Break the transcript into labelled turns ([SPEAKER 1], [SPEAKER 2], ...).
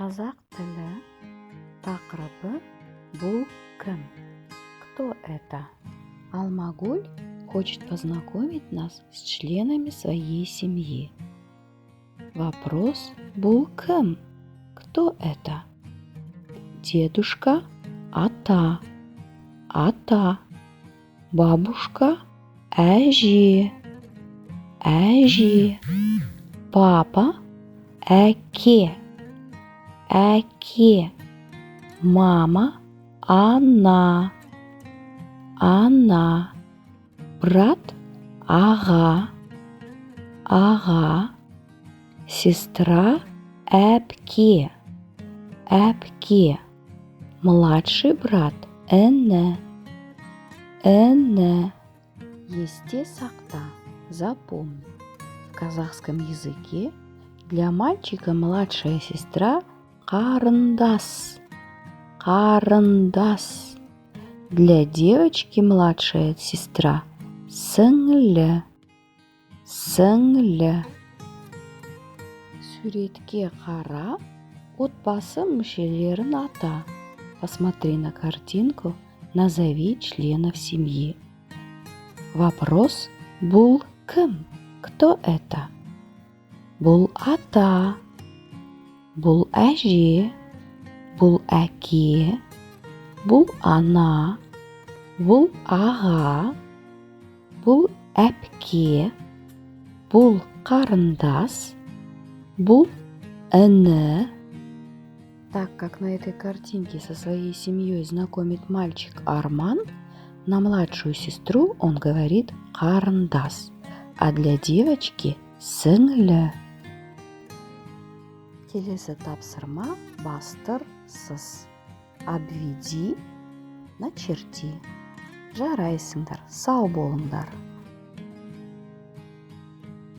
[SPEAKER 1] Қазақ тілі тақырыбы бұл кім? Кто это? Алмагуль хочет познакомить нас с членами своей семьи. Вопрос бұл кім? Кто это? Дедушка ата, ата. Бабушка әже, әже. Папа әке, әке. Мама ана, ана. Брат аға, аға. Сестра әпке, әпке. Младший брат іні, іні. Есте сақта, запомни. В казахском языке для мальчика младшая сестра қарындас, қарындас. Для девочки младшая сестра сіңлі, сіңлі. Суретке қарап, отбасы мүшелерін ата. Посмотри на картинку, назови членов семьи. Вопрос бұл кім? Кто это? Бұл ата, бұл әже, бұл әке, бұл ана, бұл аға, бұл әпке, бұл қарындас, бұл іні. Так как на этой картинке со своей семьей знакомит мальчик Арман, на младшую сестру он говорит қарындас, а для девочки сіңлі. Келесі тапсырма бастырсыз. Обведи, начерти. Жарайсыңдар, сау болыңдар.